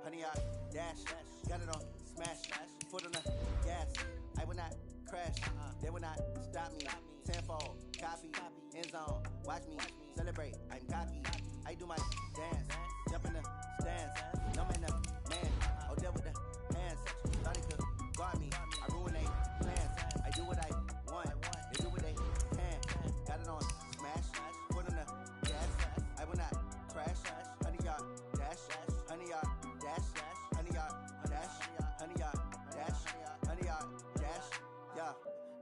Honey, I dash, got it on smash, foot on the gas. I will not crash, they will not stop me. Tenfold, copy, end zone, watch me celebrate. I'm cocky, I do my dance, jump in the stands. No man, the man, oh there with the hands. Thought he could guard me, I ruin they plans. I do what I want, they do what they can. Got it on smash, foot on the gas. I will not crash, honey, y'all dash, honey, y'all dash, honey, y'all dash, honey, y'all dash, honey, y'all dash, yeah.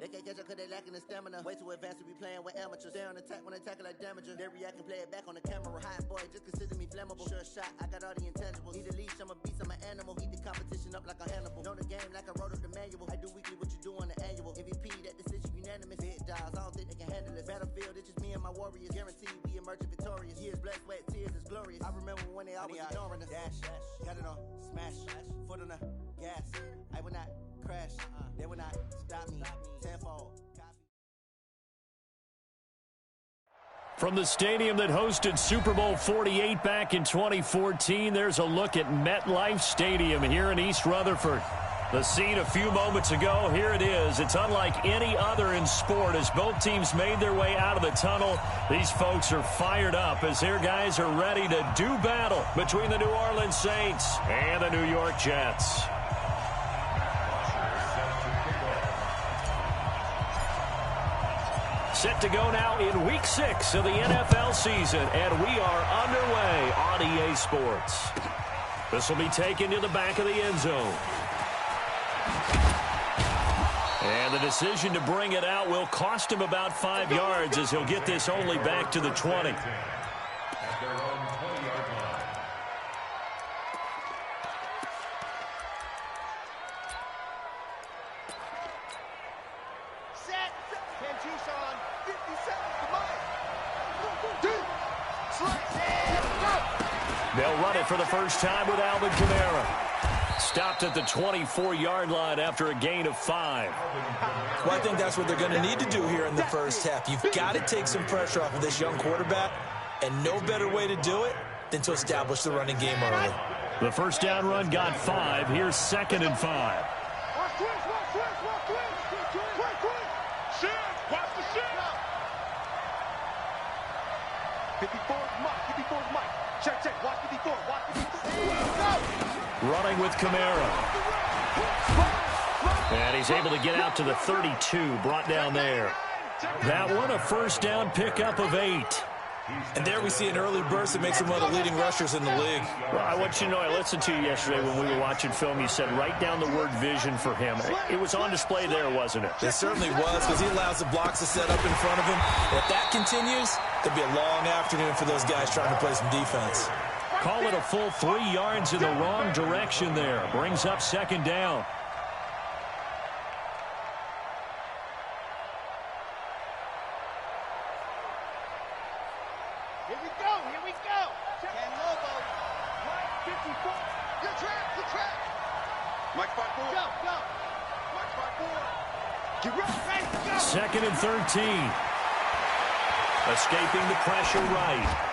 They can't catch up cause they lacking the stamina. Way too advanced to be playing with amateurs. They on attack when they tackle like damager. They react and play it back on the camera. Hot boy, just consider me flammable. Sure shot, I got all the intangibles. Need a leash, I'm a beast, I'm an animal. Eat the competition up like a Hannibal. Know the game like I wrote up the manual. I do weekly what you do on the annual. MVP, that decision unanimous. Big dials, I don't think they can handle it. Battlefield, it's just me and my warriors. Guaranteed we emerge victorious. Years, blood, sweat, tears, is glorious. I remember when they always ignoring us. Dash, got it on smash, foot on the gas. I will not crash, they will not stop me. Tenfold. From the stadium that hosted Super Bowl 48 back in 2014, there's a look at MetLife Stadium here in East Rutherford. The scene a few moments ago, here it is. It's unlike any other in sport as both teams made their way out of the tunnel. These folks are fired up as their guys are ready to do battle between the New Orleans Saints and the New York Jets. Set to go now in Week 6 of the NFL season, and we are underway on EA Sports. This will be taken to the back of the end zone. And the decision to bring it out will cost him about 5 yards as he'll get this only back to the 20. They'll run it for the first time with Alvin Kamara. Stopped at the 24-yard line after a gain of 5. Well, I think that's what they're going to need to do here in the first half. You've got to take some pressure off of this young quarterback, and no better way to do it than to establish the running game early. The first down run got 5. Here's 2nd and 5. Running with Kamara. And he's able to get out to the 32, brought down there. That one, a first down pickup of 8. And there we see an early burst that makes him one of the leading rushers in the league. Well, I want you to know, I listened to you yesterday when we were watching film. You said write down the word vision for him. It was on display there, wasn't it? It certainly was, because he allows the blocks to set up in front of him. If that continues, it'll be a long afternoon for those guys trying to play some defense. Call it a full 3 yards in the wrong direction there. Brings up 2nd down. Here we go. Ken Lobo, Mike 54. Your track. Mike 5-4. Go. Mike 5-4. Get ready, go. 2nd and 13. Escaping the pressure right.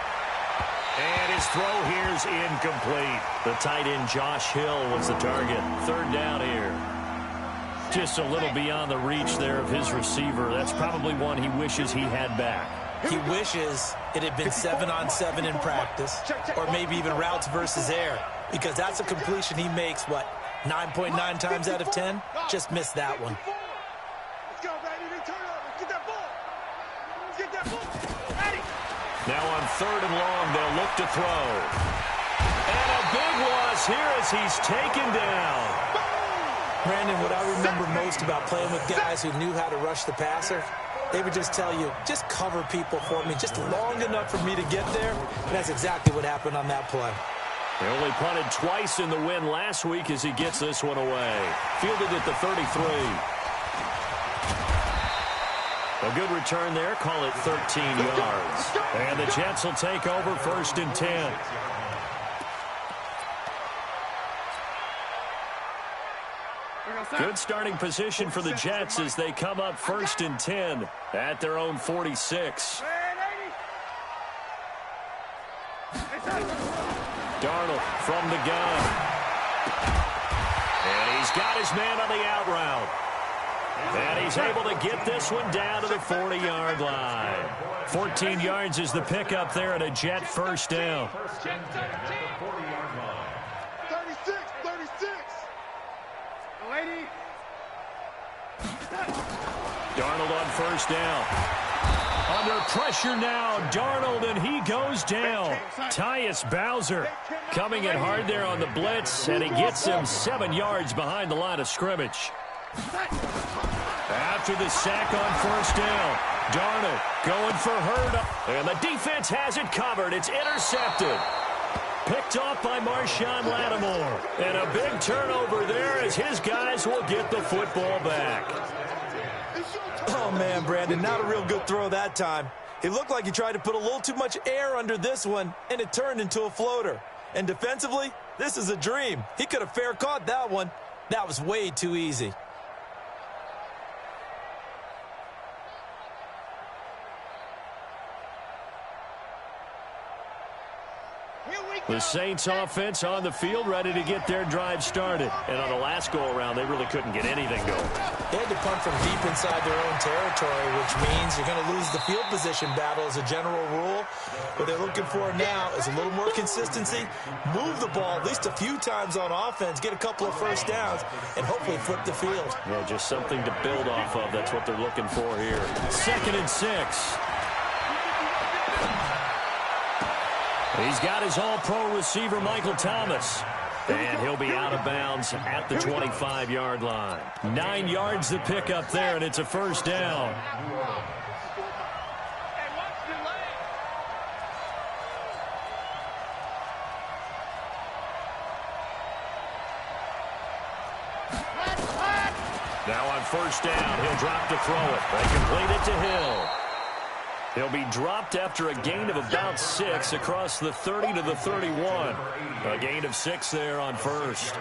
And his throw here's incomplete. The tight end Josh Hill was the target. 3rd down here. Just a little beyond the reach there of his receiver. That's probably one he wishes he had back. He wishes it had been 7-on-7 in practice, or maybe even routes versus air, because that's a completion he makes, 9.9 times out of 10? Just missed that one. Now on 3rd and long, they'll look to throw. And a big loss here as he's taken down. Brandon, what I remember most about playing with guys who knew how to rush the passer, they would just tell you, just cover people for me, just long enough for me to get there. And that's exactly what happened on that play. They only punted twice in the win last week as he gets this one away. Fielded at the 33. A good return there. Call it 13 yards. And the Jets will take over 1st and 10. Good starting position for the Jets as they come up 1st and 10 at their own 46. Darnold from the gun. And he's got his man on the out route. And he's able to get this one down to the 40-yard line. 14 yards is the pickup there at a Jet 1st down. 36. Darnold on 1st down. Under pressure now, Darnold, and he goes down. Tyus Bowser coming in hard there on the blitz, and he gets him 7 yards behind the line of scrimmage. After the sack on 1st down, Darnold going for Hurd. And the defense has it covered. It's intercepted. Picked off by Marshawn Lattimore. And a big turnover there as his guys will get the football back. Oh, man, Brandon, not a real good throw that time. It looked like he tried to put a little too much air under this one, and it turned into a floater. And defensively, this is a dream. He could have fair caught that one. That was way too easy. The Saints offense on the field, ready to get their drive started. And on the last go-around, they really couldn't get anything going. They had to punt from deep inside their own territory, which means you're going to lose the field position battle as a general rule. What they're looking for now is a little more consistency, move the ball at least a few times on offense, get a couple of 1st downs, and hopefully flip the field. Yeah, just something to build off of. That's what they're looking for here. 2nd and 6. He's got his all-pro receiver, Michael Thomas. And he'll be out of bounds at the 25-yard line. 9 yards to pick up there, and it's a 1st down. Now on 1st down, he'll drop to throw it. They complete it to Hill. He'll be dropped after a gain of about 6 across the 30 to the 31. A gain of 6 there on 1st.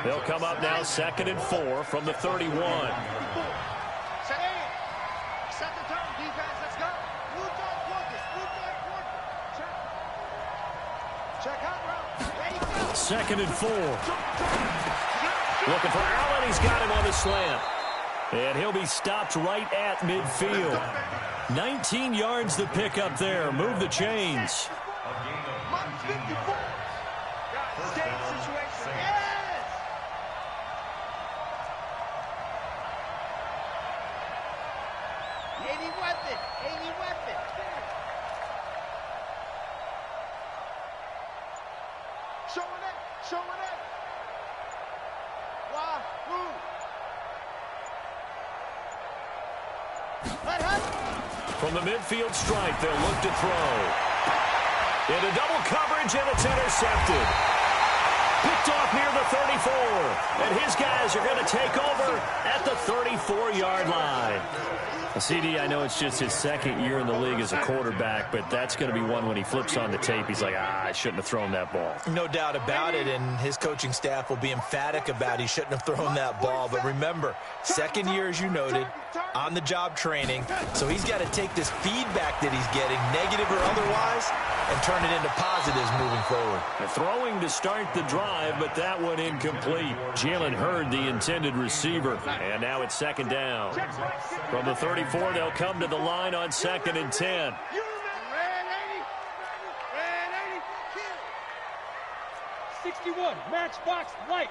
They'll come up now 2nd and 4 from the 31. Set the tone, defense. Let's go. Move on, focus. Check out route. 2nd and 4. Looking for Allen. He's got him on the slant. And he'll be stopped right at midfield. 19 yards to pick up there. Move the chains. Showing it. Wahoo. From the midfield stripe, they'll look to throw. Into double coverage, and it's intercepted. Picked off near the 34. And his guys are going to take over at the 34-yard line. CD, I know it's just his 2nd year in the league as a quarterback, but that's going to be one when he flips on the tape. He's like, I shouldn't have thrown that ball. No doubt about it, and his coaching staff will be emphatic about he shouldn't have thrown that ball. But remember, 2nd year, as you noted, on-the-job training, so he's got to take this feedback that he's getting, negative or otherwise, and turn it into positives moving forward. Throwing to start the drive, but that one incomplete. Jalen Hurd, the intended receiver, and now it's 2nd down. From the 34, they'll come to the line on 2nd and 10. 61, matchbox lights.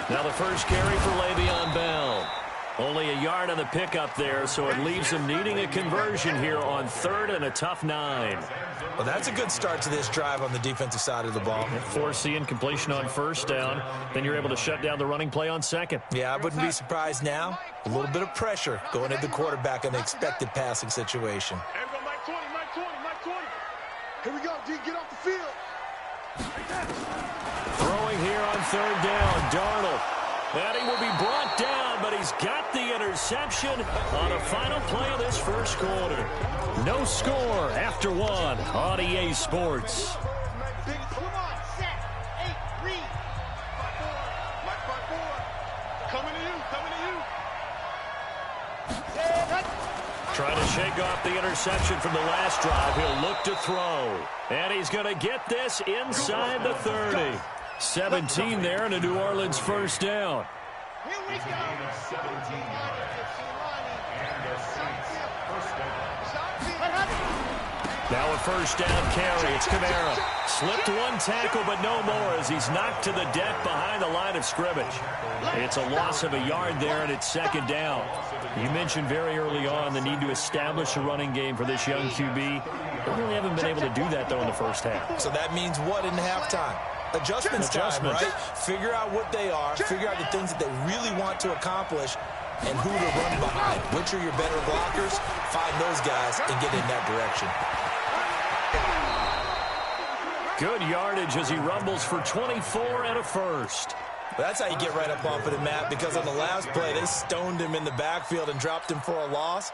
Now the first carry for Le'Veon Bell. Only a yard on the pickup there, so it leaves him needing a conversion here on 3rd and a tough 9. Well, that's a good start to this drive on the defensive side of the ball. Force the incompletion on 1st down. Then you're able to shut down the running play on 2nd. Yeah, I wouldn't be surprised now. A little bit of pressure going at the quarterback on the expected passing situation. Everybody, Mike 20, Mike 20, Mike 20. Here we go, D, get off the field. Throwing here on 3rd down, Darnold. And he will be brought down, but he's he's got the interception on the final play of this first quarter. No score after one on EA Sports. Come on, set, 8, read. 5-4, Mike 5-4. Coming to you, coming to you. Trying to shake off the interception from the last drive. He'll look to throw. And he's going to get this inside the 30. 17 there and a New Orleans first down. Here we go. Now a first down carry. It's Kamara. Slipped one tackle, but no more as he's knocked to the deck behind the line of scrimmage. It's a loss of a yard there, and it's second down. You mentioned very early on the need to establish a running game for this young QB. They really haven't been able to do that, though, in the first half. So that means what in halftime? Adjustments time, right? Figure out what they are, figure out the things that they really want to accomplish, and who to run behind. Which are your better blockers? Find those guys and get in that direction. Good yardage as he rumbles for 24 and a first. That's how you get right up off of the mat, because on the last play, they stoned him in the backfield and dropped him for a loss.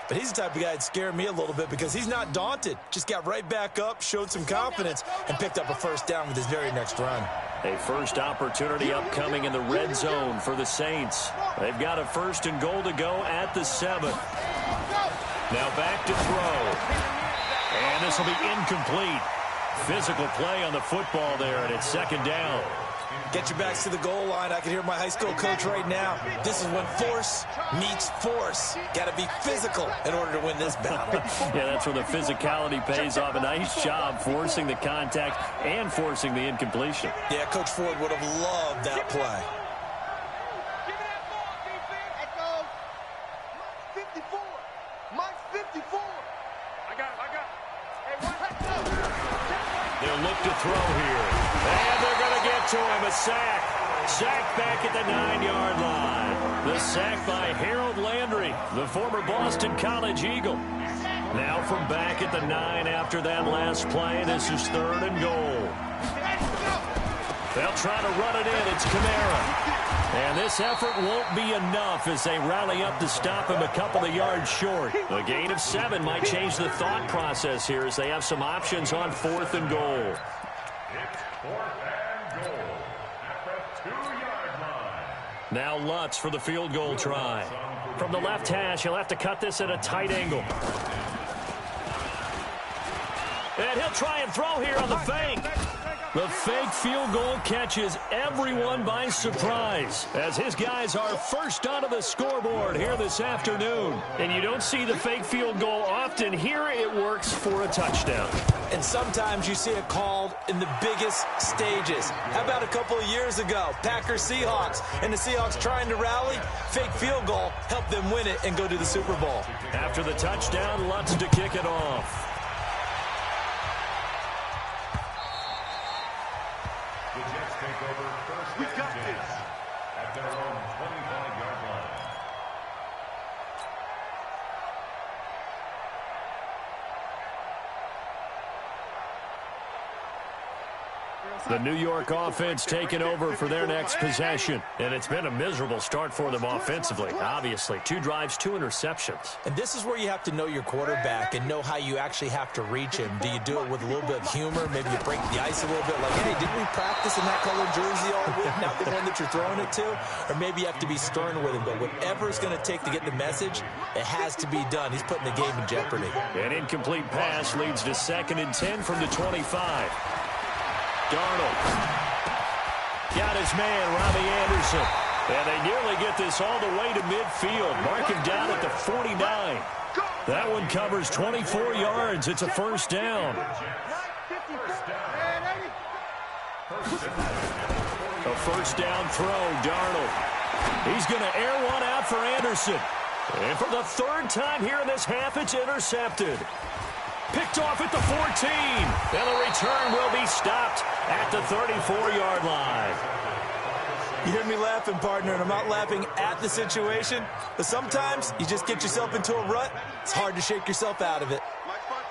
But he's the type of guy that scared me a little bit because he's not daunted. Just got right back up, showed some confidence, and picked up a first down with his very next run. A first opportunity upcoming in the red zone for the Saints. They've got a first and goal to go at the 7. Now back to throw. And this will be incomplete. Physical play on the football there, and it's second down. Get your backs to the goal line. I can hear my high school coach right now. This is when force meets force. Got to be physical in order to win this battle. Yeah, that's where the physicality pays off. A nice job forcing the contact and forcing the incompletion. Yeah, Coach Ford would have loved that play. Give me that ball, defense. That goes. Mike 54. Mike 54. I got it. Hey, let's go. They'll look to throw here. And they're going to get to him. A sack. Sack back at the 9-yard line. The sack by Harold Landry, the former Boston College Eagle. Now from back at the 9 after that last play. This is third and goal. They'll try to run it in. It's Kamara. And this effort won't be enough as they rally up to stop him a couple of yards short. A gain of 7 might change the thought process here as they have some options on fourth and goal. It's 4th and goal at the 2-yard line. Now Lutz for the field goal try. From the left hash, he'll have to cut this at a tight angle. And he'll try and throw here on the fake. The fake field goal catches everyone by surprise as his guys are first onto the scoreboard here this afternoon. And you don't see the fake field goal often. Here it works for a touchdown. And sometimes you see it called in the biggest stages. How about a couple of years ago, Packers-Seahawks, and the Seahawks trying to rally? Fake field goal helped them win it and go to the Super Bowl. After the touchdown, Lutz to kick it off. The Jets take over first and 10 at their own 25-yard line. The New York offense taking over for their next possession. And it's been a miserable start for them offensively. Obviously, 2 drives, 2 interceptions. And this is where you have to know your quarterback and know how you actually have to reach him. Do you do it with a little bit of humor? Maybe you break the ice a little bit like, hey, didn't we practice in that color jersey all week, not the one that you're throwing it to? Or maybe you have to be stern with him. But whatever it's going to take to get the message, it has to be done. He's putting the game in jeopardy. An incomplete pass leads to 2nd and 10 from the 25. Darnold got his man, Robbie Anderson. And they nearly get this all the way to midfield. Mark him down at the 49. That one covers 24 yards. It's a first down. A first down throw, Darnold. He's going to air one out for Anderson. And for the 3rd time here in this half, it's intercepted. Picked off at the 14. And the return will be stopped at the 34-yard line. You hear me laughing, partner, and I'm not laughing at the situation. But sometimes you just get yourself into a rut. It's hard to shake yourself out of it.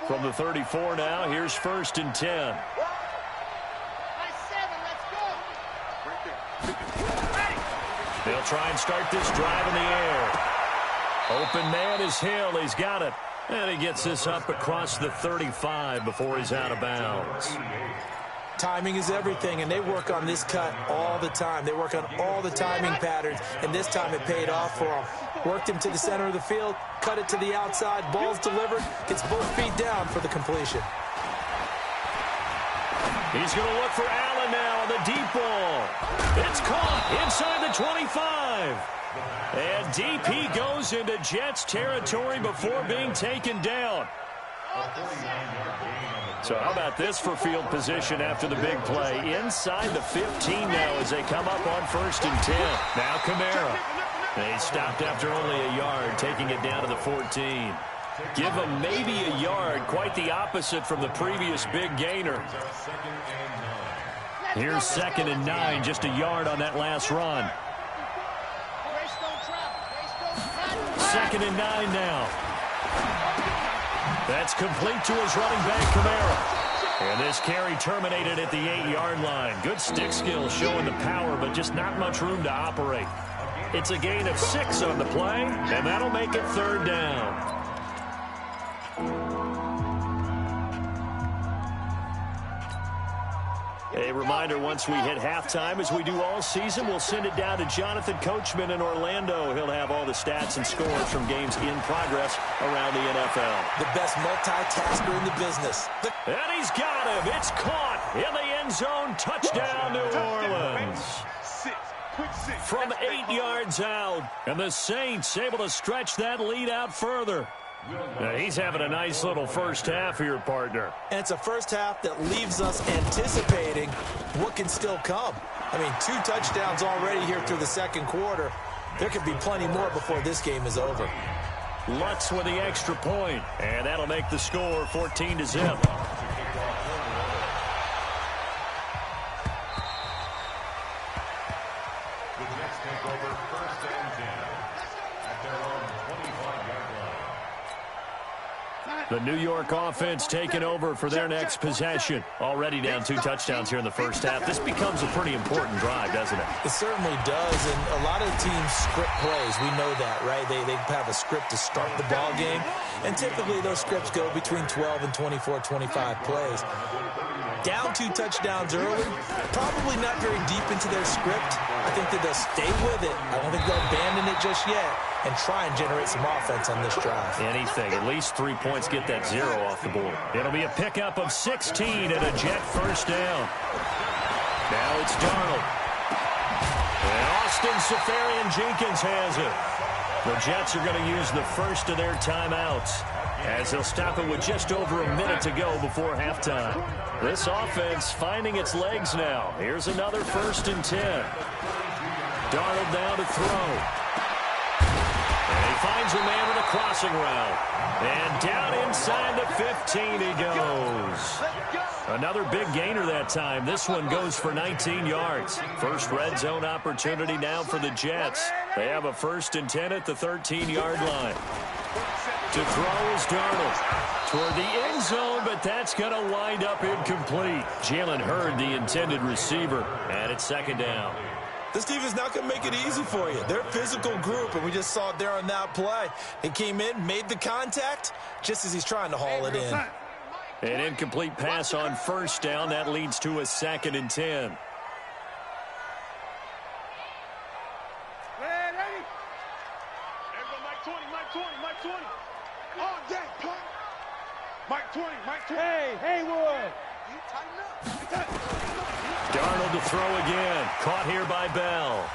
From the 34 now, here's 1st and 10. They'll They'll try and start this drive in the air. Open man is Hill. He's got it. And he gets this up across the 35 before he's out of bounds. Timing is everything, and they work on this cut all the time. They work on all the timing patterns, and this time it paid off for them. Worked him to the center of the field, cut it to the outside, ball's delivered, gets both feet down for the completion. He's going to look for Allen now on the deep ball. It's caught inside the 25. And deep he goes into Jets territory before being taken down. So how about this for field position after the big play? Inside the 15 now as they come up on 1st and 10. Now Kamara. They stopped after only a yard, taking it down to the 14. Give him maybe a yard, quite the opposite from the previous big gainer. Here's 2nd and 9, just a yard on that last run. 2nd and 9 now. That's complete to his running back, Kamara. And this carry terminated at the 8-yard line. Good stick skills showing the power, but just not much room to operate. It's a gain of 6 on the play, and that'll make it 3rd down. A reminder, once we hit halftime, as we do all season, we'll send it down to Jonathan Coachman in Orlando. He'll have all the stats and scores from games in progress around the NFL. The best multitasker in the business. And he's got him. It's caught in the end zone. Touchdown, New Orleans. From 8 yards out. And the Saints able to stretch that lead out further. Now, he's having a nice little first half here, partner. And it's a first half that leaves us anticipating what can still come. I mean, 2 touchdowns already here through the 2nd quarter. There could be plenty more before this game is over. Lutz with the extra point, and that'll make the score 14-0. The New York offense taking over for their next possession. Already down 2 touchdowns here in the first half. This becomes a pretty important drive, doesn't it? It certainly does, and a lot of teams script plays. We know that, right? They have a script to start the ball game, and typically those scripts go between 12 and 24, 25 plays. Down 2 touchdowns early, probably not very deep into their script. I think that they'll stay with it. I don't think they'll abandon it just yet and try and generate some offense on this drive. Anything. At least 3 points, get that 0 off the board. It'll be a pickup of 16 and a Jet first down. Now it's Darnold. And Austin Seferian-Jenkins has it. The Jets are going to use the first of their timeouts as they'll stop it with just over a minute to go before halftime. This offense finding its legs now. Here's another 1st and 10. Darnold now to throw. And he finds a man with a crossing route. And down inside the 15 he goes. Another big gainer that time. This one goes for 19 yards. First red zone opportunity now for the Jets. They have a 1st and 10 at the 13-yard line. To throw is Darnold toward the end zone, but that's going to wind up incomplete. Jalen Hurd, the intended receiver, and it's 2nd down. This team is not going to make it easy for you. They're a physical group, and we just saw it there on that play. He came in, made the contact, just as he's trying to haul it in. An incomplete pass on 1st down. That leads to a 2nd and 10. Hey, Haywood! Darnold to throw again. Caught here by Bell.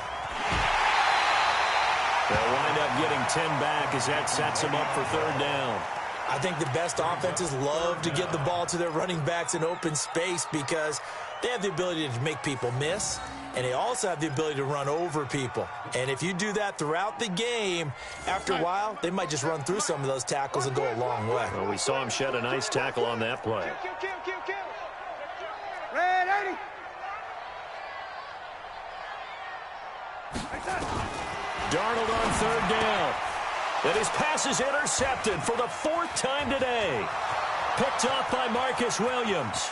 They'll wind up getting 10 back as that sets them up for 3rd down. I think the best offenses love to get the ball to their running backs in open space because they have the ability to make people miss, and they also have the ability to run over people. And if you do that throughout the game, after a while, they might just run through some of those tackles and go a long way. Well, we saw him shed a nice tackle on that play. Red 80! Darnold on 3rd down. And his pass is intercepted for the 4th time today. Picked off by Marcus Williams.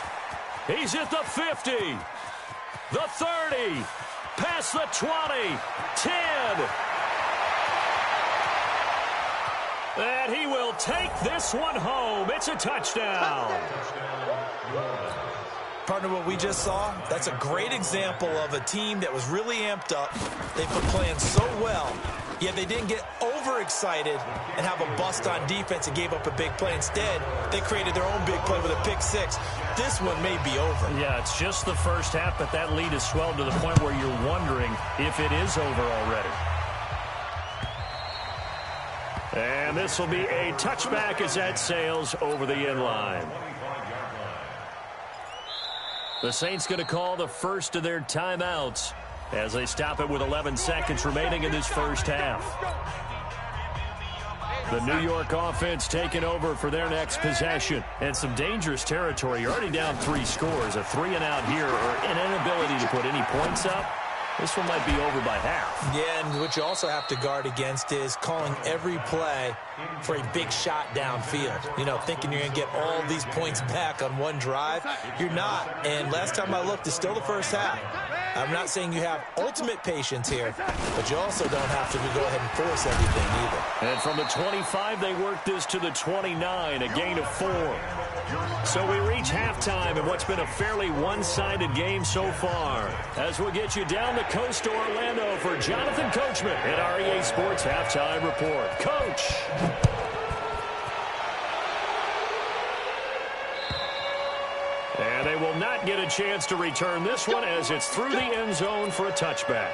He's at the 50, the 30, Past the 20. 10. And he will take this one home. It's a touchdown. Partner, what we just saw, that's a great example of a team that was really amped up. They've been playing so well, yet they didn't get overexcited and have a bust on defense and gave up a big play. Instead, they created their own big play with a pick six. This one may be over. Yeah, it's just the first half, but that lead has swelled to the point where you're wondering if it is over already. And this will be a touchback as that sails over the end line. The Saints going to call the first of their timeouts as they stop it with 11 seconds remaining in this first half. The New York offense taking over for their next possession. And some dangerous territory. You're already down 3 scores. A 3-and-out here or an inability to put any points up. This one might be over by half. Yeah, and what you also have to guard against is calling every play for a big shot downfield. You know, thinking you're going to get all these points back on one drive. You're not. And last time I looked, it's still the first half. I'm not saying you have ultimate patience here, but you also don't have to go ahead and force everything either. And from the 25, they work this to the 29, a gain of 4. So we reach halftime in what's been a fairly one-sided game so far. As we'll get you down the coast to Orlando for Jonathan Coachman at our EA Sports Halftime Report. Coach! And they will not get a chance to return this one as it's through the end zone for a touchback.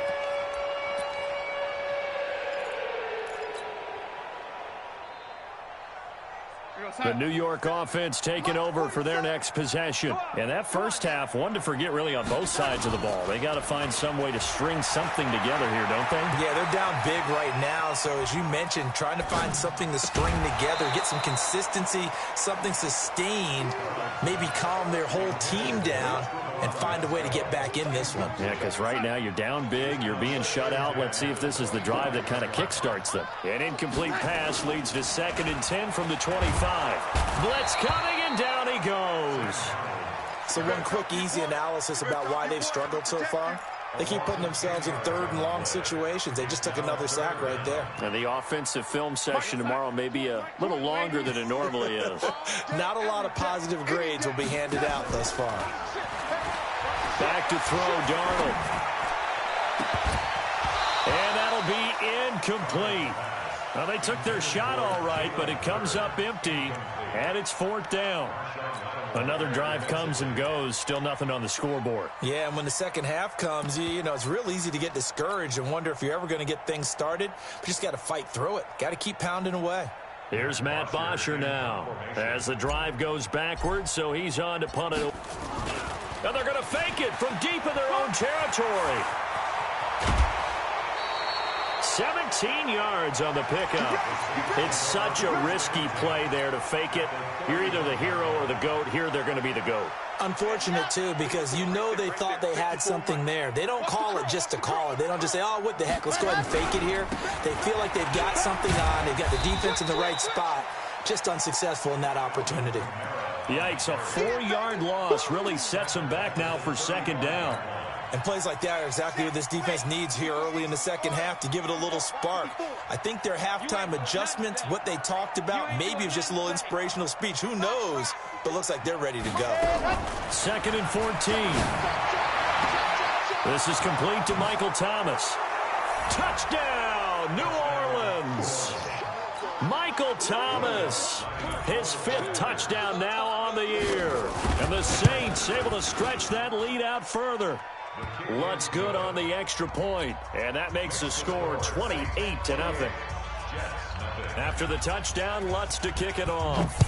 The New York offense taking over for their next possession. And that first half, one to forget really on both sides of the ball. They got to find some way to string something together here, don't they? Yeah, they're down big right now. So as you mentioned, trying to find something to string together, get some consistency, something sustained, maybe calm their whole team down and find a way to get back in this one. Yeah, because right now you're down big, you're being shut out. Let's see if this is the drive that kind of kickstarts them. An incomplete pass leads to 2nd and 10 from the 25. Blitz coming, and down he goes. So one quick, easy analysis about why they've struggled so far. They keep putting themselves in 3rd and long situations. They just took another sack right there. And the offensive film session tomorrow may be a little longer than it normally is. Not a lot of positive grades will be handed out thus far. Back to throw, Darnold. And that'll be incomplete. Well, they took their shot all right, but it comes up empty, and it's 4th down. Another drive comes and goes, still nothing on the scoreboard. Yeah, and when the second half comes, you know, it's real easy to get discouraged and wonder if you're ever going to get things started. But you just got to fight through it. Got to keep pounding away. Here's Matt Bosher now as the drive goes backwards, so he's on to punt it. And they're going to fake it from deep in their own territory. 17 yards on the pickup. It's such a risky play there to fake it. You're either the hero or the GOAT. Here they're going to be the GOAT. Unfortunate, too, because you know they thought they had something there. They don't call it just to call it. They don't just say, oh, what the heck, let's go ahead and fake it here. They feel like they've got something on. They've got the defense in the right spot. Just unsuccessful in that opportunity. Yikes, a 4-yard loss really sets them back now for 2nd down. And plays like that are exactly what this defense needs here early in the second half to give it a little spark. I think their halftime adjustments, what they talked about, maybe it was just a little inspirational speech. Who knows? But looks like they're ready to go. 2nd and 14. This is complete to Michael Thomas. Touchdown, New Orleans. Michael Thomas, his 5th touchdown now on the year. And the Saints able to stretch that lead out further. Lutz good on the extra point, and that makes the score 28-0. After the touchdown, Lutz to kick it off.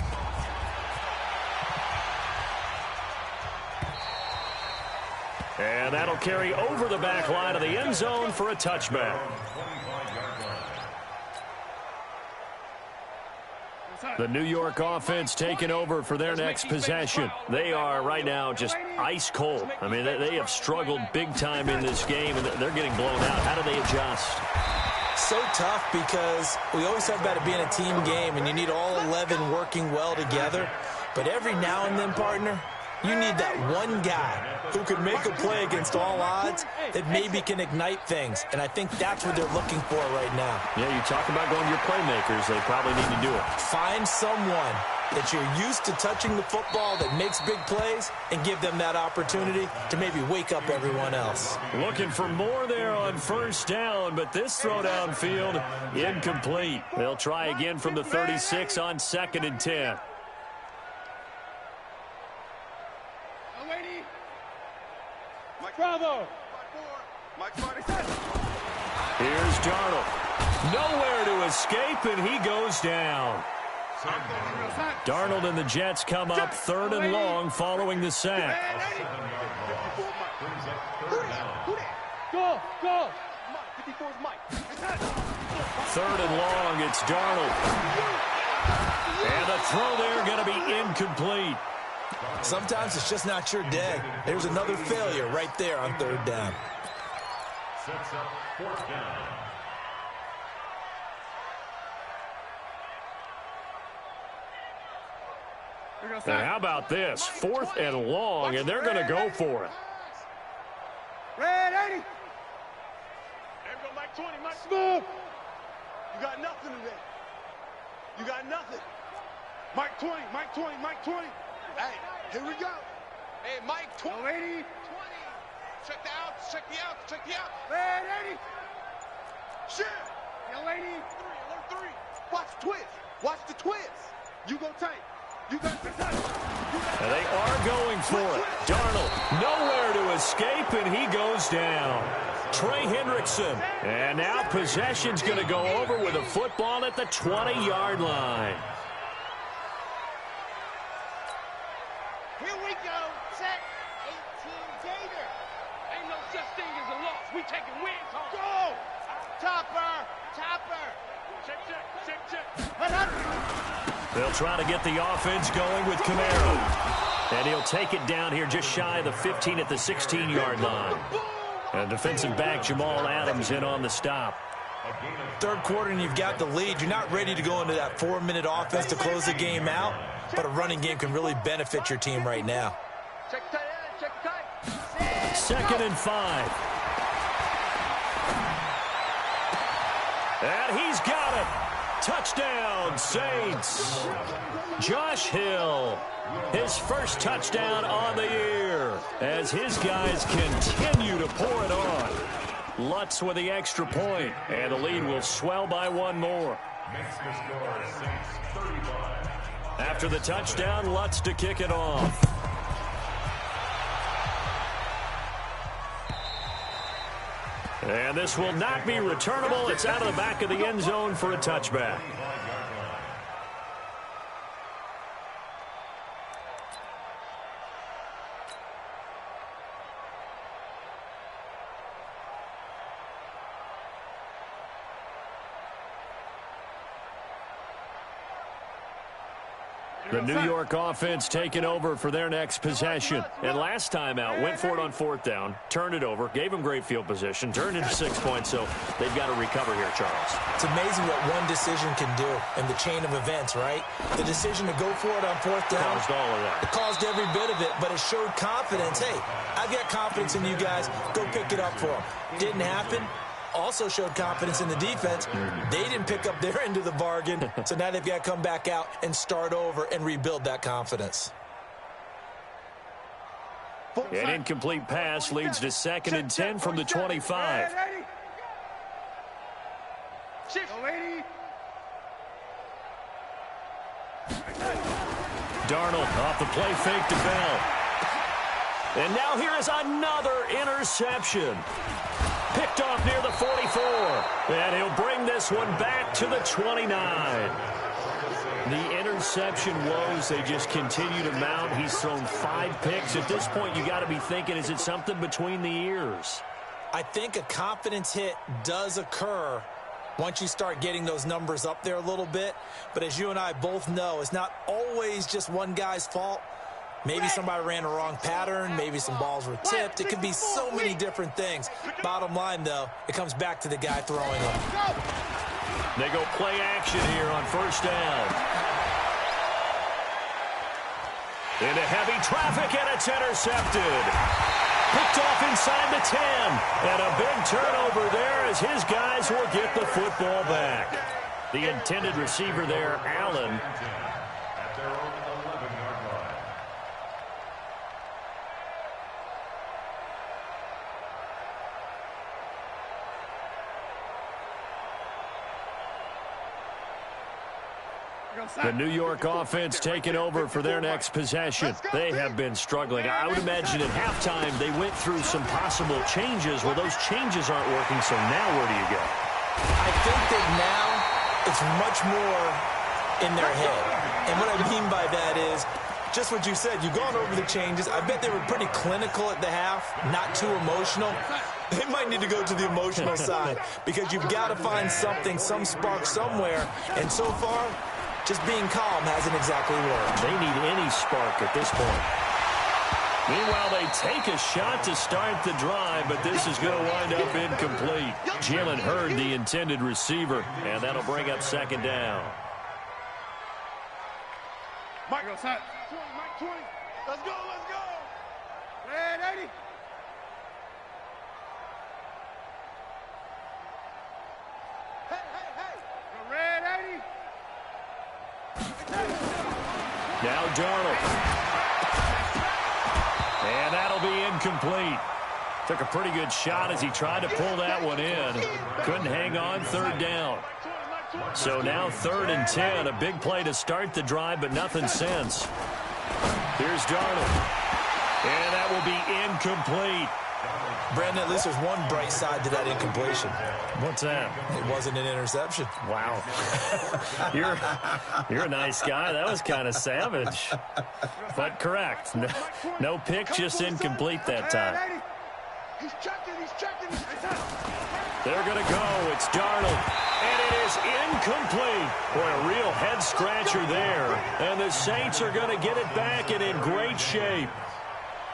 And that'll carry over the back line of the end zone for a touchback. The New York offense taking over for their next possession. They are right now just ice cold. I mean, they have struggled big time in this game, and they're getting blown out. How do they adjust? So tough because we always talk about it being a team game, and you need all 11 working well together. But every now and then, partner, You need that one guy who can make a play against all odds that maybe can ignite things. And I think that's what they're looking for right now. Yeah, you talk about going to your playmakers. They probably need to do it. Find someone that you're used to touching the football that makes big plays and give them that opportunity to maybe wake up everyone else. Looking for more there on first down, but this throw downfield incomplete. They'll try again from the 36 on 2nd and 10. Bravo! Here's Darnold. Nowhere to escape, and he goes down. Darnold and the Jets come up 3rd and long following the sack. Go! 3rd and long, it's Darnold. And the throw there going to be incomplete. Sometimes it's just not your day. There's another failure right there on 3rd down. Sets up 4th down. And how about this? 4th and long, and they're going to go for it. Red 80! There we go, Mike 20, Mike. Smooth! You got nothing today. You got nothing. Mike 20, Mike 20, Mike 20. Hey, here we go. Hey, Mike 20. 20. Check the outs, check the outs, check the outs. Red 80! Shit! Yo, 80! Alert 3. Watch the twist. Watch the twist. You go tank. You got the touch. And they are going for it. Darnold nowhere to escape, and he goes down. Trey Hendrickson. And now possession's going to go over with a football at the 20-yard line. Here we go. Set. 18 Gator. Ain't no such thing as a loss. We taking wins home. Go. Topper. Check. They'll try to get the offense going with Camaro. And he'll take it down here just shy of the 15 at the 16-yard line. And defensive back Jamal Adams in on the stop. 3rd quarter and you've got the lead. You're not ready to go into that 4-minute offense to close the game out, but a running game can really benefit your team right now. Check tight end. Check tight. 2nd and 5. And he's got it. Touchdown, Saints. Josh Hill, his first touchdown on the year as his guys continue to pour it on. Lutz with the extra point, and the lead will swell by one more. Makes the score Saints 35. After the touchdown, Lutz to kick it off. And this will not be returnable. It's out of the back of the end zone for a touchback. The New York offense taking over for their next possession. And last time out, went for it on 4th down, turned it over, gave them great field position, turned into 6 points, so they've got to recover here, Charles. It's amazing what one decision can do in the chain of events, right? The decision to go for it on 4th down. Caused all of that. It caused every bit of it, but it showed confidence. Hey, I've got confidence in you guys. Go pick it up for them. Didn't happen. Also showed confidence in the defense. They didn't pick up their end of the bargain, so now they've got to come back out and start over and rebuild that confidence. An incomplete pass leads to 2nd and 10 from the 25. Darnold off the play fake to Bell. And now here is another interception. Picked off near the 44. And he'll bring this one back to the 29. The interception woes, they just continue to mount. He's thrown 5 picks. At this point, you got to be thinking, is it something between the ears? I think a confidence hit does occur once you start getting those numbers up there a little bit. But as you and I both know, it's not always just one guy's fault. Maybe somebody ran a wrong pattern. Maybe some balls were tipped. It could be so many different things. Bottom line, though, it comes back to the guy throwing them. They go play action here on 1st down. Into heavy traffic, and it's intercepted. Picked off inside the 10. And a big turnover there as his guys will get the football back. The intended receiver there, Allen. At their own 11-yard line. The New York offense taking over for their next possession. They have been struggling. I would imagine at halftime they went through some possible changes. Well, those changes aren't working, so now where do you go? I think that now it's much more in their head. And what I mean by that is just what you said. You've gone over the changes. I bet they were pretty clinical at the half, not too emotional. They might need to go to the emotional side because you've got to find something, some spark somewhere. And so far, just being calm hasn't exactly worked. They need any spark at this point. Meanwhile, they take a shot to start the drive, but this is going to wind up incomplete. Jalen Hurd, the intended receiver, and that'll bring up second down. Mike 20, Mike 20. Let's go, let's go. Red 80. Hey, hey, hey. The red 80. Now Darnold. And that'll be incomplete. Took a pretty good shot as he tried to pull that one in. Couldn't hang on, third down. So now 3rd and 10. A big play to start the drive, but nothing since. Here's Darnold. And that will be incomplete. Brandon, at least there's one bright side to that incompletion. What's that? It wasn't an interception. Wow. You're a nice guy. That was kind of savage. But correct. No pick, just incomplete that time. He's checking, he's checking. They're going to go. It's Darnold. And it is incomplete. Boy, a real head-scratcher there. And the Saints are going to get it back and in great shape.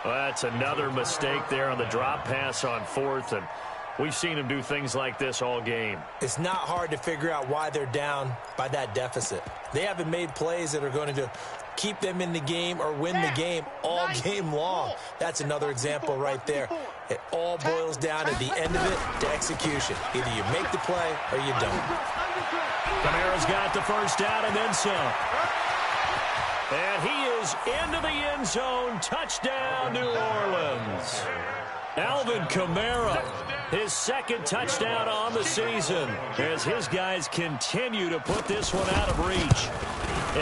Well, that's another mistake there on the drop pass on 4th, and we've seen him do things like this all game. It's not hard to figure out why they're down by that deficit. They haven't made plays that are going to keep them in the game or win the game all game long. That's another example right there. It all boils down at the end of it to execution. Either you make the play or you don't. Kamara's got the first down and then some. And he is into the end zone. Touchdown, New Orleans. Alvin Kamara, his 2nd touchdown on the season as his guys continue to put this one out of reach.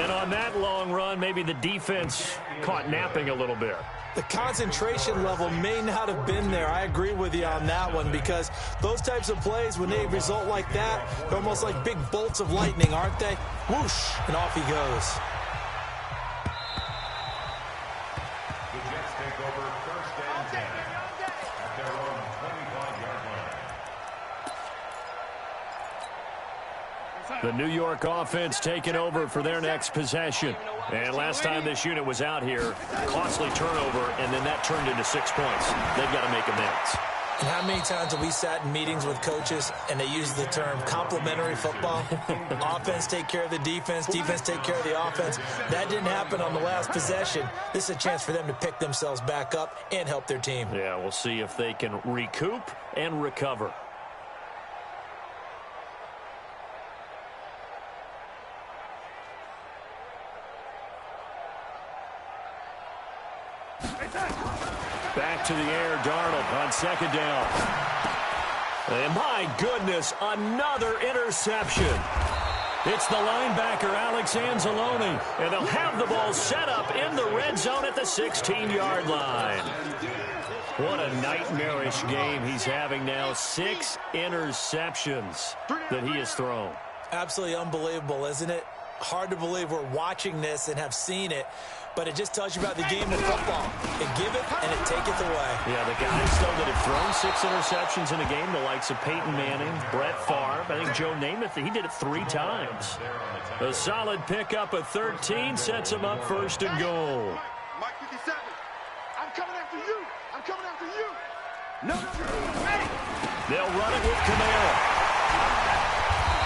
And on that long run, maybe the defense caught napping a little bit. The concentration level may not have been there. I agree with you on that one because those types of plays, when they result like that, they're almost like big bolts of lightning, aren't they? Whoosh, and off he goes. The New York offense taking over for their next possession. And last time this unit was out here, costly turnover, and then that turned into 6 points. They've got to make amends. And how many times have we sat in meetings with coaches and they use the term complementary football? Offense take care of the defense, defense take care of the offense. That didn't happen on the last possession. This is a chance for them to pick themselves back up and help their team. Yeah, we'll see if they can recoup and recover. Back to the air, Darnold on 2nd down. And my goodness, another interception. It's the linebacker, Alex Anzalone, and they'll have the ball set up in the red zone at the 16-yard line. What a nightmarish game he's having now. 6 interceptions that he has thrown. Absolutely unbelievable, isn't it? Hard to believe we're watching this and have seen it, but it just tells you about the game of football. It give it and it taketh away. Yeah, the guys, though, that have thrown 6 interceptions in a game, the likes of Peyton Manning, Brett Favre, I think Joe Namath, he did it 3 times. A solid pickup of 13 sets him up 1st and goal. Mike 57. I'm coming after you. I'm coming after you. No. They'll run it with Kamara.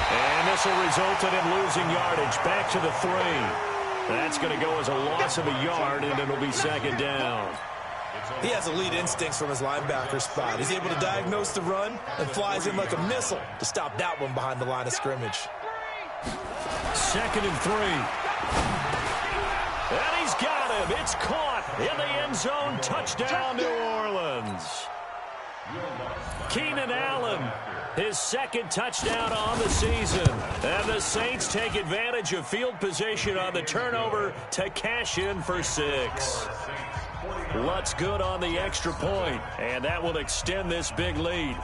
And this will result in him losing yardage. Back to the 3. That's going to go as a loss of a yard, and it'll be second down. He has elite instincts from his linebacker spot. He's able to diagnose the run and flies in like a missile to stop that one behind the line of scrimmage. 2nd and 3. And he's got him. It's caught in the end zone. Touchdown, New Orleans. Keenan Allen, his 2nd touchdown on the season. And the Saints take advantage of field position on the turnover to cash in for 6. Lutz good on the extra point, and that will extend this big lead.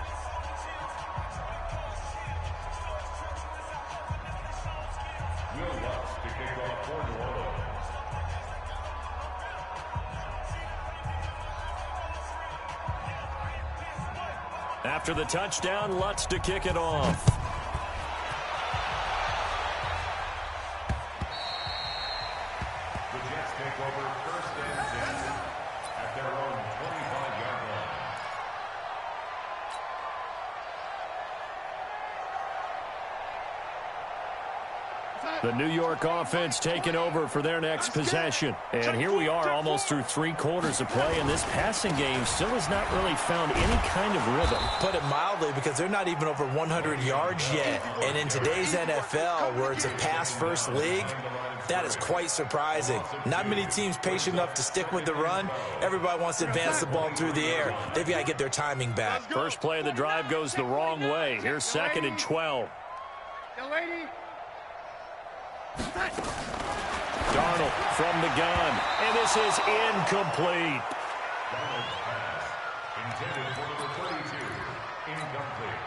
After the touchdown, Lutz to kick it off. The Jets take over 1st and 10 at their own 25-yard line. The New York offense taking over for their next possession. And here we are almost through 3 quarters of play, and this passing game still has not really found any kind of rhythm. Put it mildly, because they're not even over 100 yards yet. And in today's NFL, where it's a pass-first league, that is quite surprising. Not many teams patient enough to stick with the run. Everybody wants to advance the ball through the air. They've got to get their timing back. First play of the drive goes the wrong way. Here's 2nd and 12. Darnold from the gun, and this is incomplete. Darnold's pass intended for number 32, incomplete.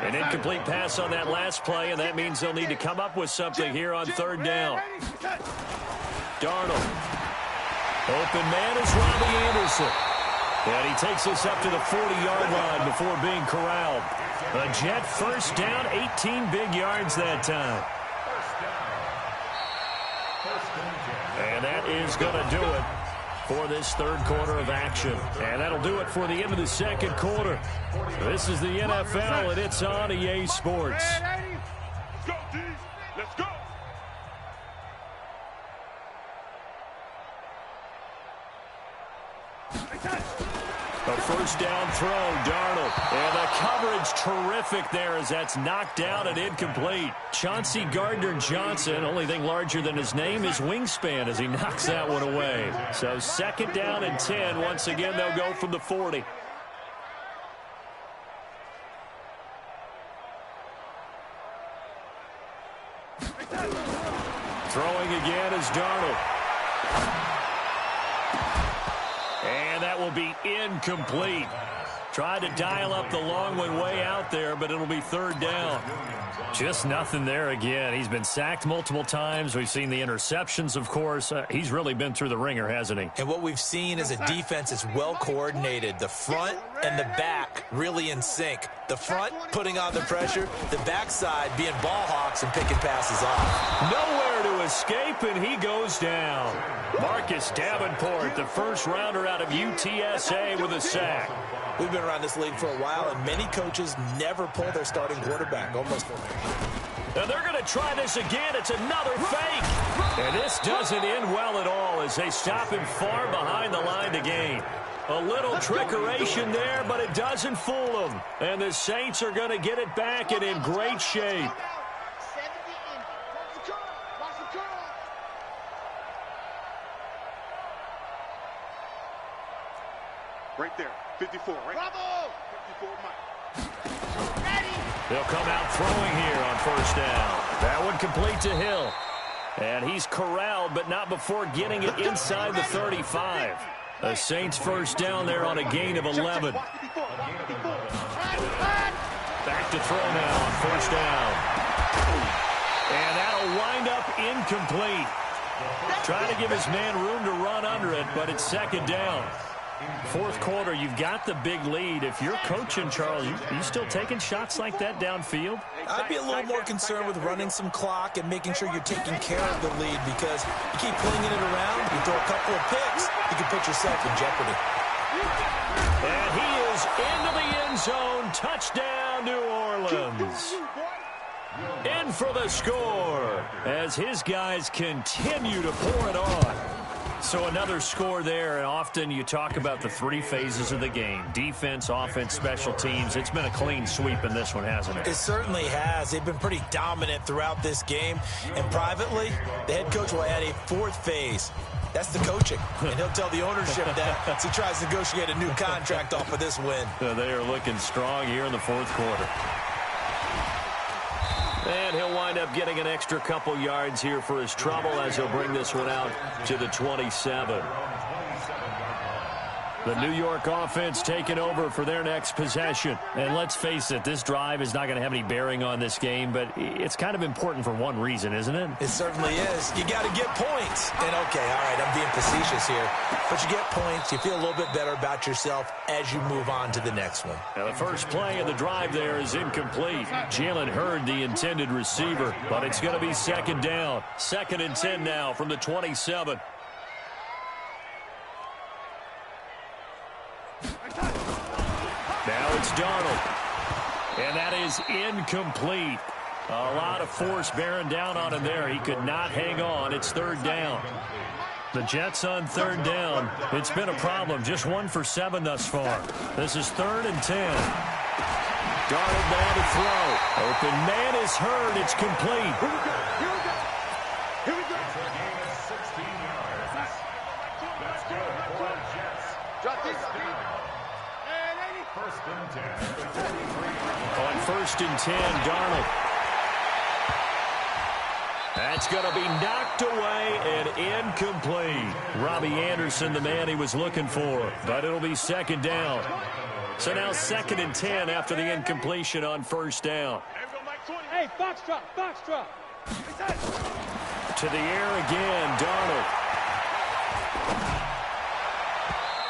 An incomplete pass on that last play, and that means they'll need to come up with something here on 3rd down. Darnold. Open man is Robbie Anderson. And he takes us up to the 40-yard line before being corralled. A Jet first down, 18 big yards that time. And that is going to do it for this 3rd quarter of action. And that'll do it for the end of the 2nd quarter. This is the NFL, and it's on EA Sports. Let's go, D. Let's go. A first down throw, Darnold. And the coverage terrific there as that's knocked down and incomplete. Chauncey Gardner-Johnson, only thing larger than his name is wingspan as he knocks that one away. So 2nd down and 10. Once again, they'll go from the 40. Throwing again is Darnold. And that will be incomplete. Tried to dial up the long one way out there, but it'll be 3rd down. Just nothing there again. He's been sacked multiple times. We've seen the interceptions, of course. He's really been through the ringer, hasn't he? And what we've seen is a defense that's well coordinated. The front and the back really in sync. The front putting on the pressure, the backside being ball hawks and picking passes off. Nowhere to escape, and he goes down. Marcus Davenport, the first rounder out of UTSA with a sack. We've been around this league for a while, and many coaches never pull their starting quarterback. Almost. And they're going to try this again. It's another fake. And this doesn't end well at all as they stop him far behind the line to gain. A little trickeration there, but it doesn't fool them. And the Saints are going to get it back and in great shape. Right there. 54, right? Bravo! 54, Mike. Ready. They'll come out throwing here on first down. That one complete to Hill. And he's corralled, but not before getting it inside the 35. The Saints first down there on a gain of 11. Back to throw now on first down. And that'll wind up incomplete. Trying to give his man room to run under it, but it's 2nd down. 4th quarter, you've got the big lead. If you're coaching, Charles, you still taking shots like that downfield? I'd be a little more concerned with running some clock and making sure you're taking care of the lead, because you keep flinging it around, you throw a couple of picks, you can put yourself in jeopardy. And he is into the end zone. Touchdown, New Orleans. In for the score as his guys continue to pour it on. So another score there, and often you talk about the three phases of the game. Defense, offense, special teams. It's been a clean sweep in this one, hasn't it? It certainly has. They've been pretty dominant throughout this game. And privately, the head coach will add a fourth phase. That's the coaching. And he'll tell the ownership that as he tries to negotiate a new contract off of this win. They are looking strong here in the fourth quarter. And he'll wind up getting an extra couple yards here for his trouble as he'll bring this one out to the 27. The New York offense taking over for their next possession. And let's face it, this drive is not going to have any bearing on this game, but it's kind of important for one reason, isn't it? It certainly is. You got to get points. And, okay, all right, I'm being facetious here. But you get points, you feel a little bit better about yourself as you move on to the next one. Now, the first play of the drive there is incomplete. Jalen Hurd, the intended receiver, but it's going to be second down. 2nd and 10 now from the 27. Now it's Darnold. And that is incomplete. A lot of force bearing down on him there. He could not hang on. It's 3rd down. The Jets on 3rd down. It's been a problem. Just 1 for 7 thus far. This is 3rd and 10. Darnold now to throw. Open man is Hurd. It's complete. Here we go. Gain of 16 yards. That's good for the Jets. Drop this. First and 10. On 1st and 10, Darnold. That's going to be knocked away and incomplete. Robbie Anderson, the man he was looking for, but it'll be 2nd down. So now 2nd and 10 after the incompletion on 1st down. Hey, box drop. To the air again, Darnold.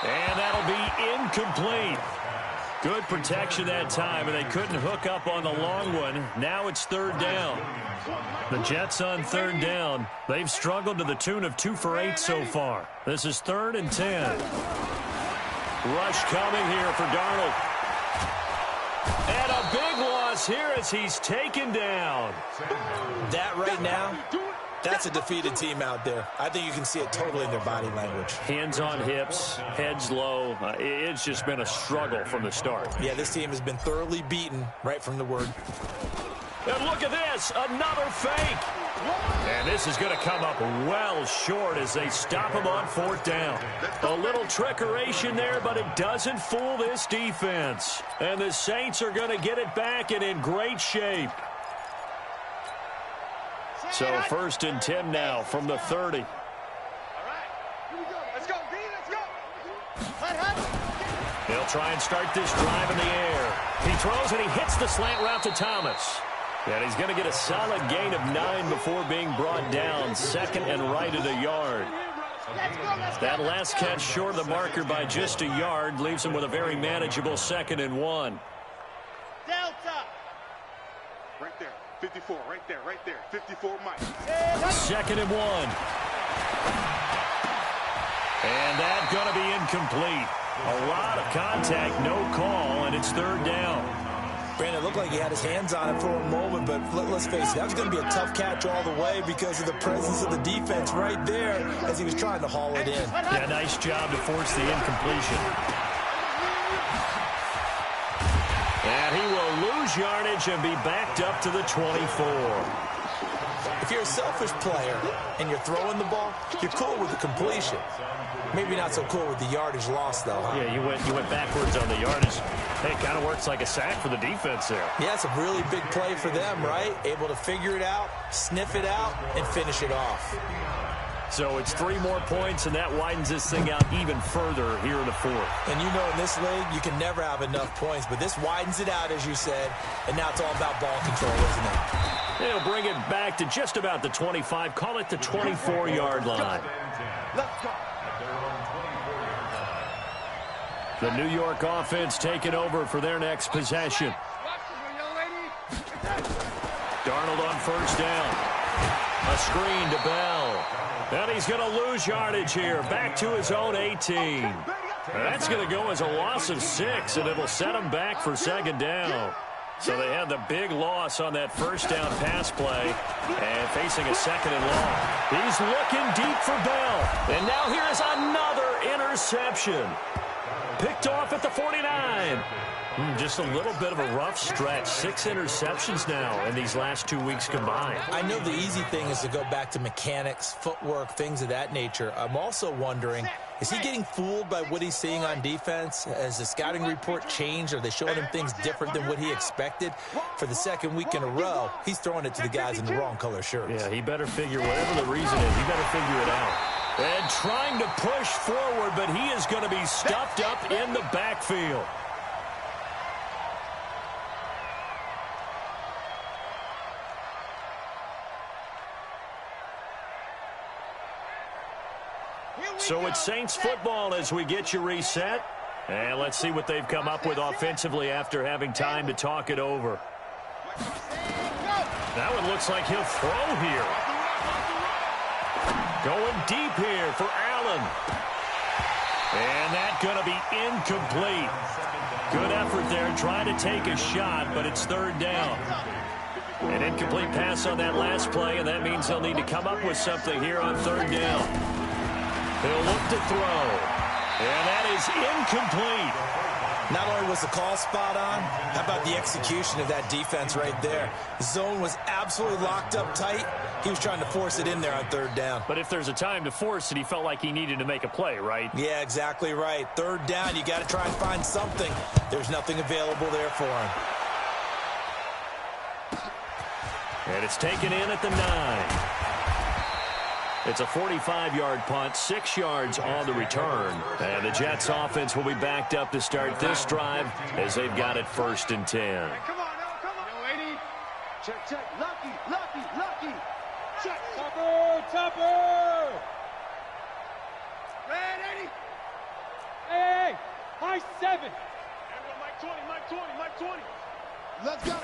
And that'll be incomplete. Good protection that time, and they couldn't hook up on the long one. Now it's 3rd down. The Jets on 3rd down. They've struggled to the tune of 2 for 8 so far. This is 3rd and 10. Rush coming here for Darnold. And a big loss here as he's taken down. That right now, that's a defeated team out there. I think you can see it totally in their body language. Hands on hips, heads low. It's just been a struggle from the start. Yeah, this team has been thoroughly beaten right from the word. And look at this, another fake. And this is going to come up well short as they stop him on 4th down. A little trickeration there, but it doesn't fool this defense. And the Saints are going to get it back and in great shape. So 1st and 10 now from the 30. All right. Here we go. Let's go, D. Let's go. He'll try and start this drive in the air. He throws and he hits the slant route to Thomas. And he's going to get a solid gain of 9 before being brought down. 2nd and right at a yard. That last catch short of the marker by just a yard leaves him with a very manageable 2nd and 1. Delta. Right there. 54, right there. 54, Mike. 2nd and 1. And that's going to be incomplete. A lot of contact, no call, and it's 3rd down. Brandon, it looked like he had his hands on it for a moment, but let's face it, that was going to be a tough catch all the way because of the presence of the defense right there as he was trying to haul it in. Yeah, nice job to force the incompletion. And he will lose yardage and be backed up to the 24. If you're a selfish player and you're throwing the ball, you're cool with the completion. Maybe not so cool with the yardage loss, though, huh? Yeah, you went backwards on the yardage. Hey, it kind of works like a sack for the defense there. Yeah, it's a really big play for them, right? Able to figure it out, sniff it out, and finish it off. So it's 3 more points, and that widens this thing out even further here in the 4th. And you know in this league, you can never have enough points, but this widens it out, as you said, and now it's all about ball control, isn't it? They'll bring it back to just about the 25. Call it the 24-yard line. Let's go. The New York offense taking over for their next possession. Darnold on 1st down. A screen to Bell. And he's going to lose yardage here. Back to his own 18. That's going to go as a loss of 6, and it'll set him back for 2nd down. So they had the big loss on that first down pass play and facing a second and long. He's looking deep for Bell. And now here is another interception. Picked off at the 49. Just a little bit of a rough stretch. 6 interceptions now in these last 2 weeks combined. I know the easy thing is to go back to mechanics, footwork, things of that nature. I'm also wondering, is he getting fooled by what he's seeing on defense? Has the scouting report changed? Are they showing him things different than what he expected? For the second week in a row, he's throwing it to the guys in the wrong color shirts. Yeah, he better figure, whatever the reason is, he better figure it out. And trying to push forward, but he is going to be stuffed up in the backfield. So it's Saints football as we get you reset. And let's see what they've come up with offensively after having time to talk it over. That one looks like he'll throw here. Going deep here for Allen. And that's going to be incomplete. Good effort there trying to take a shot, but it's third down. An incomplete pass on that last play, and that means they'll need to come up with something here on third down. He'll look to throw. And that is incomplete. Not only was the call spot on, how about the execution of that defense right there? The zone was absolutely locked up tight. He was trying to force it in there on third down. But if there's a time to force it, he felt like he needed to make a play, right? Yeah, exactly right. Third down, you got to try and find something. There's nothing available there for him. And it's taken in at the 9. It's a 45-yard punt, 6 yards on the return. And the Jets offense will be backed up to start this drive as they've got it 1st and 10. Hey, come on now, come on. Yo, 80. Check, check. Lucky, lucky, lucky. Check. Topper, topper. Red 80. Hey, high 7. Mike 20, Mike 20, Mike 20. Let's go.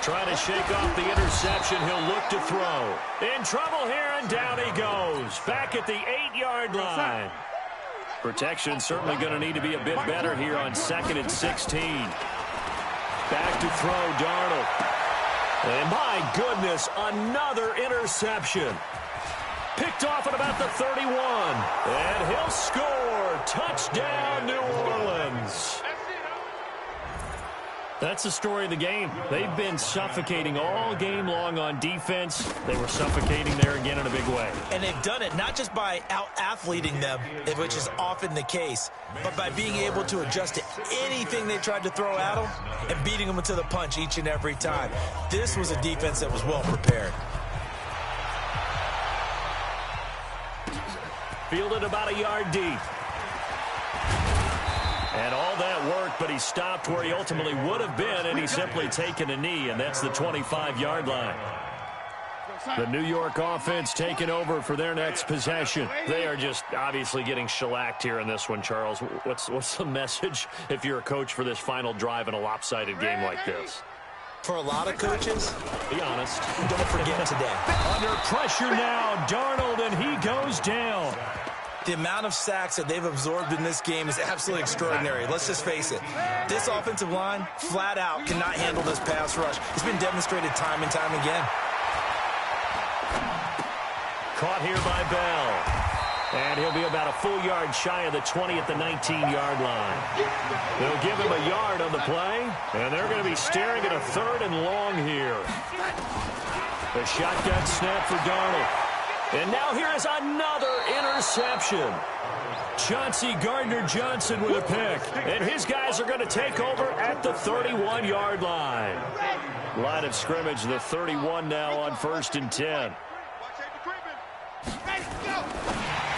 Trying to shake off the interception. He'll look to throw. In trouble here, and down he goes. Back at the 8-yard line. Protection certainly going to need to be a bit better here on 2nd and 16. Back to throw, Darnold. And my goodness, another interception. Picked off at about the 31. And he'll score. Touchdown, New Orleans. That's the story of the game. They've been suffocating all game long on defense. They were suffocating there again in a big way. And they've done it not just by out-athleting them, which is often the case, but by being able to adjust to anything they tried to throw at them and beating them to the punch each and every time. This was a defense that was well prepared. Fielded about a yard deep. And all that worked, but he stopped where he ultimately would have been, and he's simply taken a knee, and that's the 25-yard line. The New York offense taking over for their next possession. They are just obviously getting shellacked here in this one, Charles. What's the message if you're a coach for this final drive in a lopsided game like this? For a lot of coaches, be honest, don't forget today. Under pressure now, Darnold, and he goes down. The amount of sacks that they've absorbed in this game is absolutely extraordinary. Let's just face it. This offensive line, flat out, cannot handle this pass rush. It's been demonstrated time and time again. Caught here by Bell. And he'll be about a full yard shy of the 20 at the 19-yard line. They'll give him a yard on the play, and they're going to be staring at a 3rd and long here. The shotgun snap for Darnold. And now here is another interception. Chauncey Gardner-Johnson with a pick. And his guys are going to take over at the 31-yard line. Line of scrimmage, the 31 now on 1st and 10.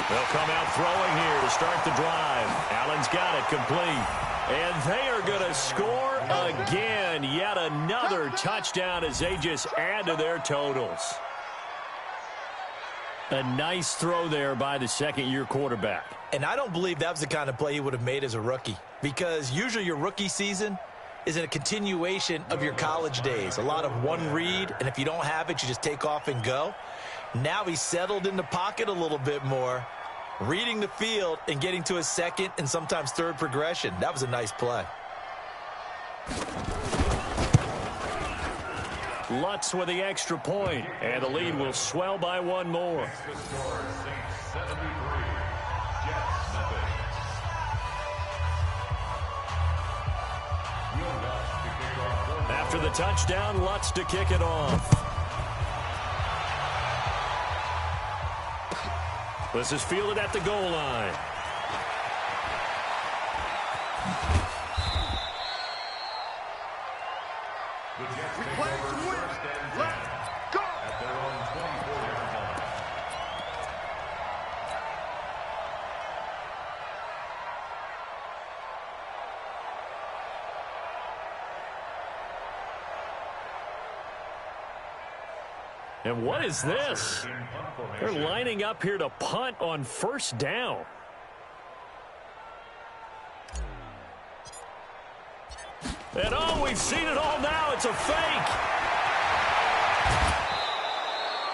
They'll come out throwing here to start the drive. Allen's got it complete. And they are going to score again. Yet another touchdown as they just add to their totals. A nice throw there by the second-year quarterback. And I don't believe that was the kind of play he would have made as a rookie, because usually your rookie season is a continuation of your college days. A lot of one read, and if you don't have it, you just take off and go. Now he's settled in the pocket a little bit more, reading the field and getting to his second and sometimes third progression. That was a nice play. Lutz with the extra point, and the lead will swell by one more. The score, Saints 73, Jets nothing. After the touchdown, Lutz to kick it off. This is fielded at the goal line. The Jets take over first and 10 at their own 24-yard line. And what is this? They're lining up here to punt on first down. And oh, we've seen it all now. It's a fake.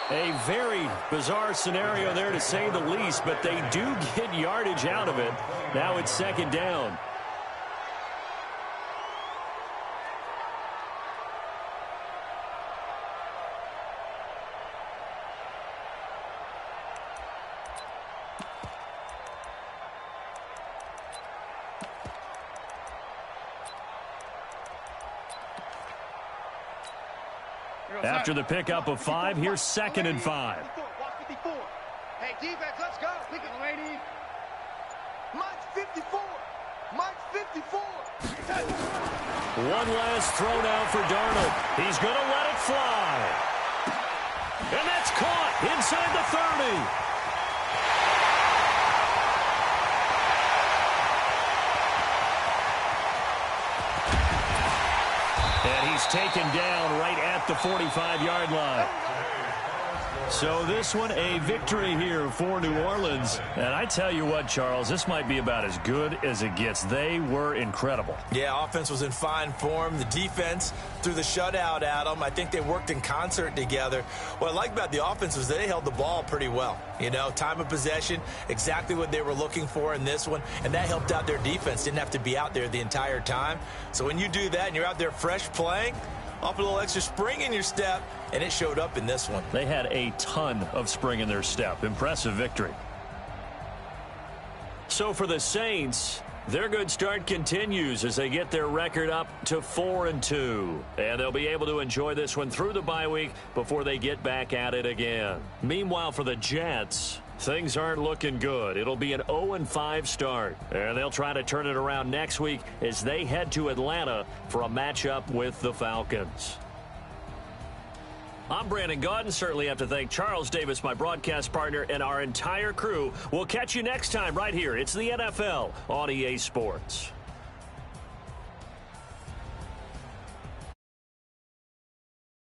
A very bizarre scenario there, to say the least, but they do get yardage out of it. Now it's second down. After the pickup of 5, here's 2nd and 5. Hey, defense, let's go. We can, lady. Mike's 54. Mike's 54. One last throw now for Darnold. He's going to let it fly. And that's caught inside the 30. And he's taken down right at the 45-yard line. So this one, a victory here for New Orleans. And I tell you what, Charles, this might be about as good as it gets. They were incredible. Yeah, offense was in fine form. The defense threw the shutout at them. I think they worked in concert together. What I like about the offense was they held the ball pretty well. You know, time of possession, exactly what they were looking for in this one. And that helped out their defense. Didn't have to be out there the entire time. So when you do that and you're out there fresh playing, off a little extra spring in your step, and it showed up in this one. They had a ton of spring in their step. Impressive victory. So for the Saints, their good start continues as they get their record up to 4-2. And they'll be able to enjoy this one through the bye week before they get back at it again. Meanwhile, for the Jets, things aren't looking good. It'll be an 0-5 start. And they'll try to turn it around next week as they head to Atlanta for a matchup with the Falcons. I'm Brandon Gaudin. Certainly have to thank Charles Davis, my broadcast partner, and our entire crew. We'll catch you next time right here. It's the NFL on EA Sports.